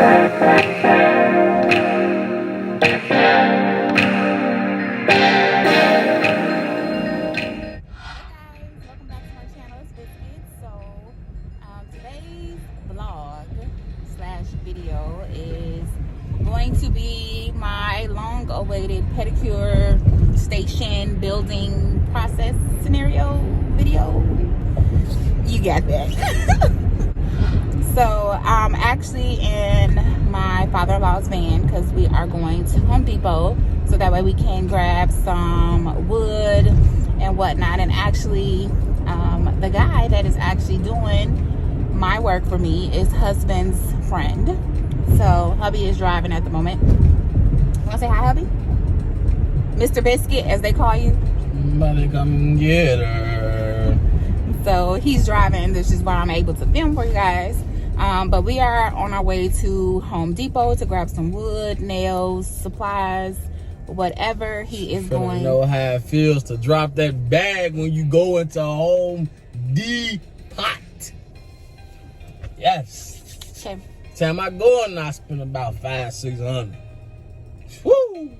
Today's vlog slash video is going to be my long-awaited pedicure station building process scenario video. You got that. So I'm actually in my father-in-law's van because we are going to Home Depot, so that way we can grab some wood and whatnot. And actually the guy that is actually doing my work for me is husband's friend. So hubby is driving at the moment. Want to say hi, hubby? Mr. Biscuit, as they call you. Somebody come get her. So he's driving. This is why I'm able to film for you guys. But we are on our way to Home Depot to grab some wood, nails, supplies, whatever he is going. Know how it feels to drop that bag when you go into Home Depot. Yes. Okay. Time I go and I spend about $500-600. Woo!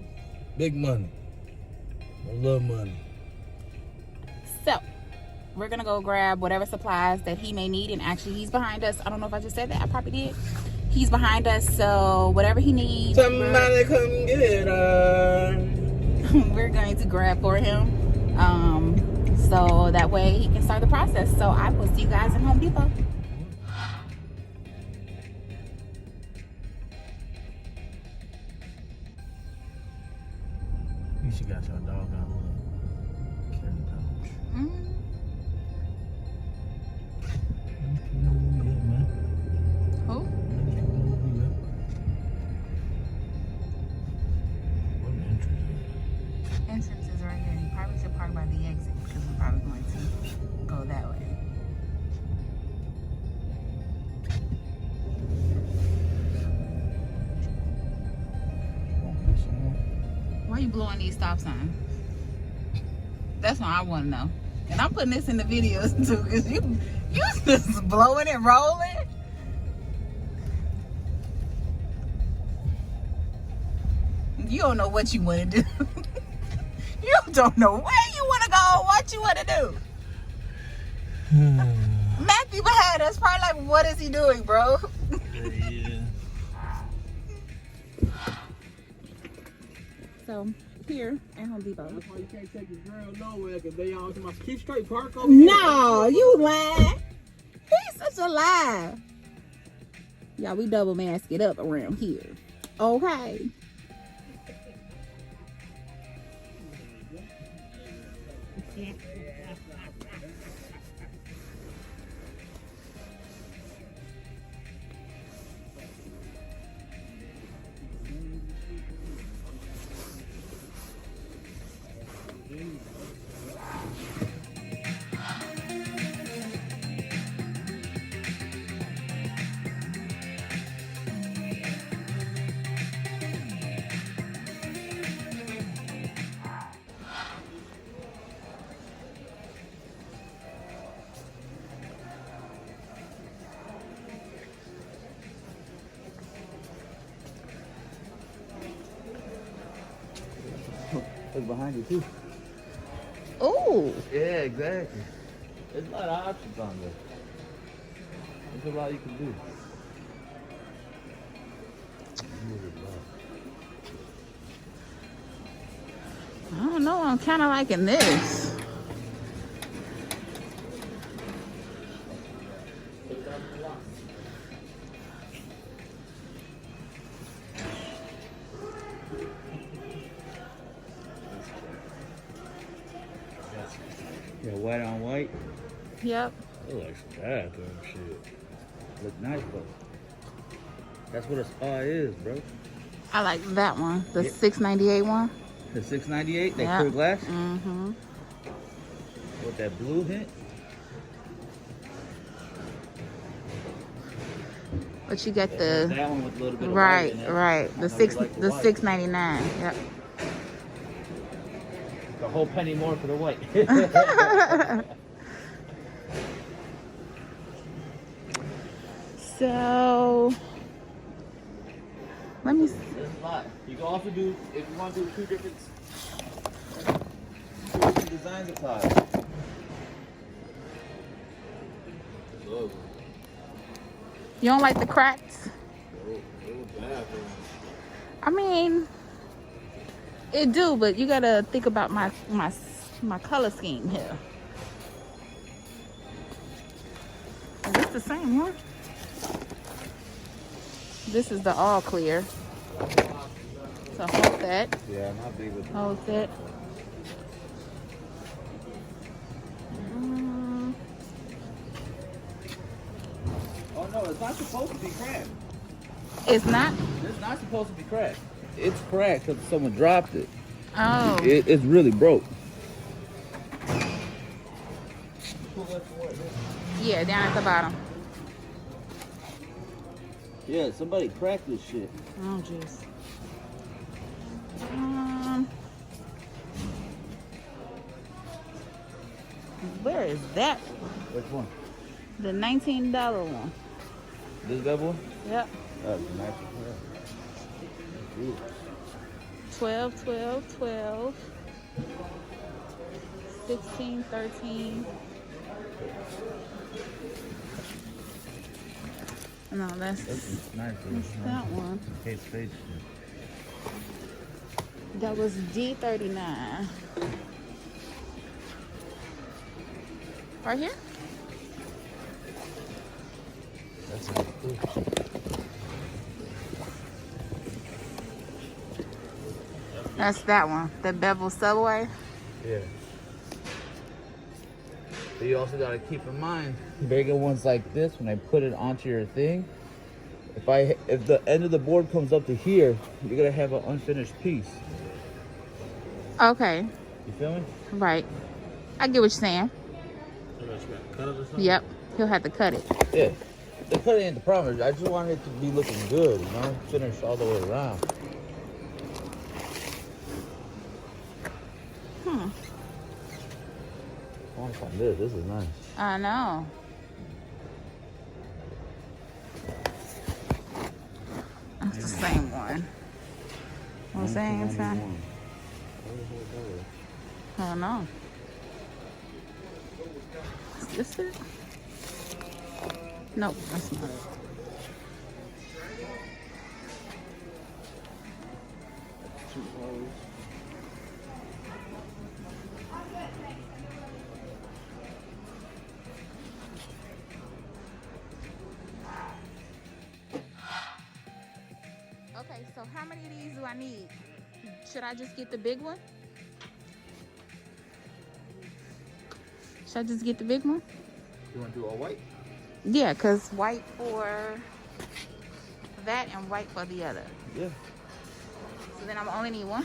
Big money. A little money. So we're gonna go grab whatever supplies that he may need, and actually he's behind us. I don't know if I just said that. I probably did. He's behind us, so whatever he needs, somebody come get her. We're going to grab for him, so that way he can start the process. So I will see you guys at Home Depot. She got your dog on. Who? Entrance is right here. You probably should park by the exit because we're probably going to go that way. Why are you blowing these stop signs? That's what I want to know. And I'm putting this in the videos too, because you just blowing and rolling. You don't know what you want to do. You don't know where you want to go, what you want to do. Matthew behind us probably like, what is he doing, bro? Yeah. So here at Home Depot. That's why you can't take your girl nowhere, because they all say, keep straight, park over No, you lying. He's such a lie. Y'all, we double mask it up around here. Okay. Look behind you too. Oh. Yeah, exactly. There's a lot of options on there. There's a lot you can do. I don't know. I'm kind of liking this. Yeah, white on white. Yep. It looks like some bathroom shit. Look nice, but that's what a spa is, bro. I like that one. The Yeah. $6.98 one. The $6.98, that Yep. clear glass Mm-hmm. with that blue hint. But you got That the one with a little bit of right, white in it. right. I The know you six, like the white. $6.99. Yep. A whole penny more for the white. So Let me see. There's a lot. You can also do, if you want to do two different designs of ties. You don't like the cracks? I mean, it do, but you gotta think about my color scheme here. Is this the same one? This is the all clear. So hold that. Yeah, not big with Hold that. Oh no, it's not supposed to be cracked. It's not? It's not supposed to be cracked. It's cracked because someone dropped it. Oh. It's really broke. Yeah, down at the bottom. Yeah, somebody cracked this shit. Oh, jeez. Where is that? Which one? The $19 one. This bad boy? Yep. That's nice. 12, 12, 12. 16, 13. No, that's Nice. that one. Case face. That was D39. Right here? That's a cool. That's that one. The bevel subway. Yeah. But you also gotta keep in mind, bigger ones like this, when I put it onto your thing, if the end of the board comes up to here, you're gonna have an unfinished piece. Okay. You feel me? Right. I get what you're saying. Yep. He'll have to cut it. Yeah. The cutting ain't the problem. I just want it to be looking good, you know? Finished all the way around. I want to find this. This is nice. I know. It's the same one. What I'm saying, son? I don't know. Is this it? Nope, that's not it. Okay, so how many of these do I need? Should I just get the big one? Should I just get the big one? You want to do all white? Yeah, because white for that and white for the other. Yeah. So then I'm only need one?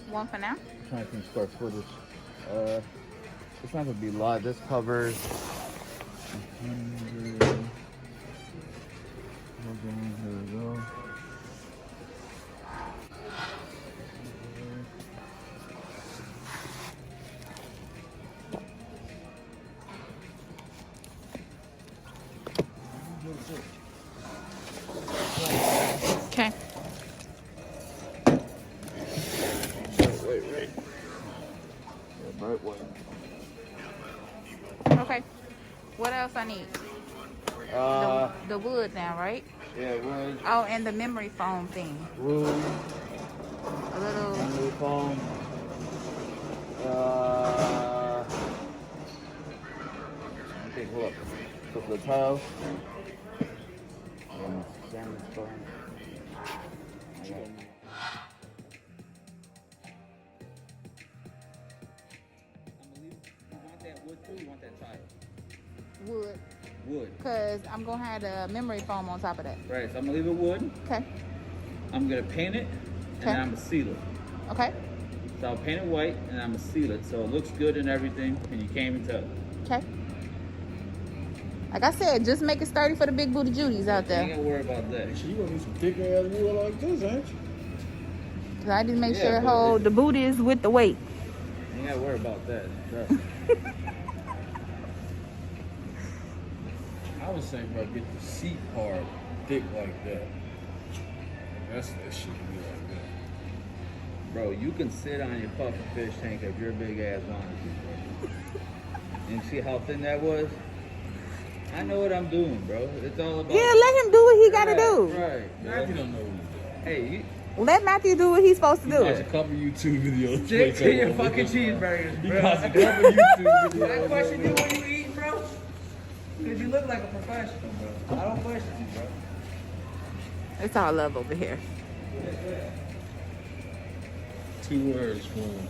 One for now? I'm trying to think square footage. It's not gonna be a lot. This covers 100. Okay, here we go. Okay. Wait. Yeah, bright white. Okay. What else I need? The wood now, right? Yeah, wood. Oh, and the memory foam thing. Wood. A little. Memory foam. Okay, hold up. So for the tiles. Salmon stone. You want that tile? Wood. Wood. Because I'm going to have the memory foam on top of that. Right, so I'm gonna leave it wood. Okay. I'm gonna paint it, and then I'm gonna seal it. Okay. So I'll paint it white, and I'm gonna seal it, so it looks good and everything, and you can't even tell. Okay. Like I said, just make it sturdy for the big booty Judies out You ain't there. gotta worry about that. You gonna need some thick ass wood like this, ain't you? Cause I just make Yeah, sure it but hold the booty is with the weight. You ain't gotta worry about that. Trust me. I would say, bro, get the seat part thick like that. That's that shit be like that. Bro, you can sit on your fucking fish tank if your big ass wanted to, bro. And see how thin that was? I know what I'm doing, bro. It's all about. Yeah, let him do what he gotta do. Right. Matthew don't know what he's doing. Hey, Let Matthew do what he's supposed to do. Watch a couple YouTube videos. stick to your fucking cheeseburgers, You bro. watch a couple YouTube videos. Did I question you when you eat, bro? Because you look like a professional, bro. I don't question you, bro. It's all love over here. 2 words for him.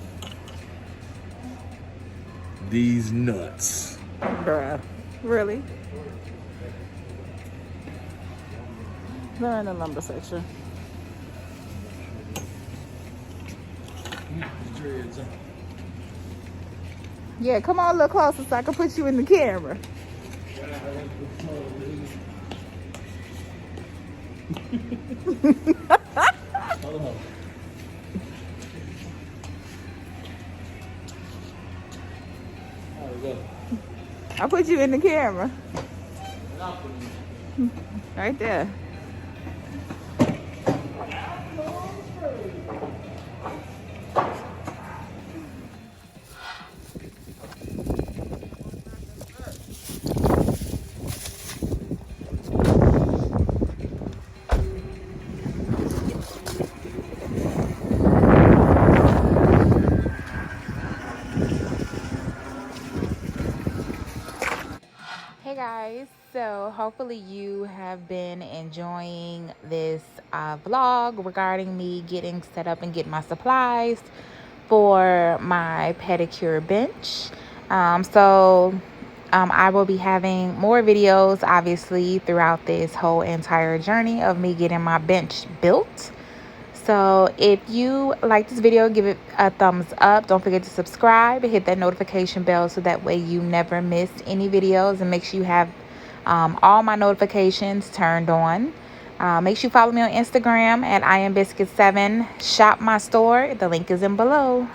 These nuts. Bruh. Really? They're in the lumber section. Dreads, huh? Yeah, come on a little closer so I can put you in the camera. Hold on. There we go. I'll put you in the camera. Right there. Hey guys, so hopefully you have been enjoying this vlog regarding me getting set up and getting my supplies for my pedicure bench. I will be having more videos obviously throughout this whole entire journey of me getting my bench built. So if you like this video, give it a thumbs up. Don't forget to subscribe and hit that notification bell so that way you never miss any videos, and make sure you have all my notifications turned on. Make sure you follow me on Instagram at IamBiscuit7. Shop my store. The link is in below.